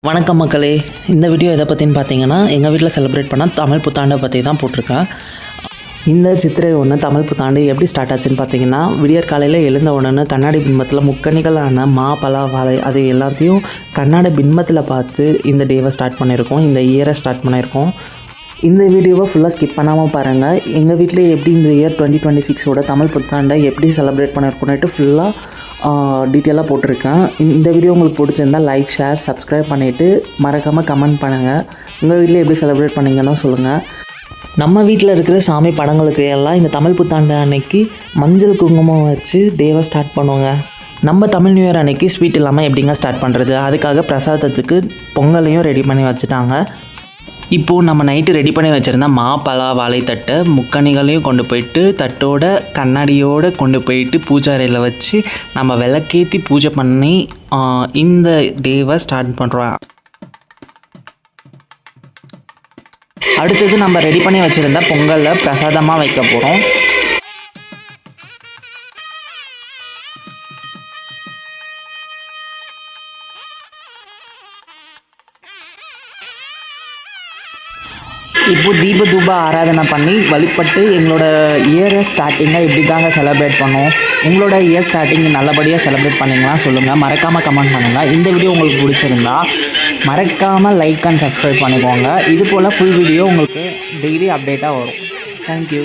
வணக்கம் மக்களே. இந்த வீடியோ எதை பற்றின்னு பார்த்தீங்கன்னா, எங்கள் வீட்டில் செலிப்ரேட் பண்ணால் தமிழ் புத்தாண்டை பற்றி தான் போட்டிருக்கேன். இந்த சித்திரை ஒன்று தமிழ் புத்தாண்டு எப்படி ஸ்டார்ட் ஆச்சுன்னு பார்த்தீங்கன்னா, விடியற் காலையில் எழுந்த உடனே கண்ணாடி பின்பத்தில் முக்கணிகளான மா, பலா, வாழை அது எல்லாத்தையும் கண்ணாடி பின்பத்தில் பார்த்து இந்த டேவை ஸ்டார்ட் பண்ணியிருக்கோம், இந்த இயரை ஸ்டார்ட் பண்ணியிருக்கோம். இந்த வீடியோவை ஃபுல்லாக ஸ்கிப் பண்ணாமல் பாருங்கள். எங்கள் வீட்டில் எப்படி இந்த இயர் 2026ஓட தமிழ் புத்தாண்டை எப்படி செலிப்ரேட் பண்ணியிருக்கோன்னுட்டு ஃபுல்லாக டீட்டெயிலாக போட்டிருக்கேன். இந்த வீடியோ உங்களுக்கு பிடிச்சிருந்தால் லைக், ஷேர், சப்ஸ்கிரைப் பண்ணிவிட்டு மறக்காமல் கமெண்ட் பண்ணுங்கள். உங்கள் வீட்டில் எப்படி செலிப்ரேட் பண்ணிங்கன்னு சொல்லுங்கள். நம்ம வீட்டில் இருக்கிற சாமி படங்களுக்கு எல்லாம் இந்த தமிழ் புத்தாண்டு அன்னைக்கு மஞ்சள் குங்குமம் வச்சு டேவை ஸ்டார்ட் பண்ணுவோங்க. நம்ம தமிழ் நியூ இயர் அன்னைக்கு ஸ்வீட் இல்லாமல் எப்படிங்க ஸ்டார்ட் பண்ணுறது? அதுக்காக பிரசாதத்துக்கு பொங்கலையும் ரெடி பண்ணி வச்சுட்டாங்க. இப்போது நம்ம நைட்டு ரெடி பண்ணி வச்சுருந்தா மா, பலா, வாழைத்தட்டை முக்கணிகளையும் கொண்டு போயிட்டு தட்டோட கண்ணாடியோடு கொண்டு போயிட்டு பூஜை அறையில் வச்சு நம்ம விளக்கேற்றி பூஜை பண்ணி இந்த டேவை ஸ்டார்ட் பண்ணுறோம். அடுத்தது நம்ம ரெடி பண்ணி வச்சுருந்தா பொங்கலில் பிரசாதமாக வைக்க போகிறோம். இப்போது தூப ஆராதனை பண்ணி வழிபட்டு எங்களோட இயரை ஸ்டார்டிங்காக இப்படி தாங்க செலிப்ரேட் பண்ணுவோம். உங்களோட இயர் ஸ்டார்டிங் நல்லபடியாக செலிப்ரேட் பண்ணிங்களா சொல்லுங்கள். மறக்காமல் கமெண்ட் பண்ணுங்கள். இந்த வீடியோ உங்களுக்கு பிடிச்சிருந்தா மறக்காமல் லைக் அண்ட் சப்ஸ்கிரைப் பண்ணிக்கோங்க. இது போல் ஃபுல் வீடியோ உங்களுக்கு டெய்லி அப்டேட்டாக வரும். தேங்க்யூ.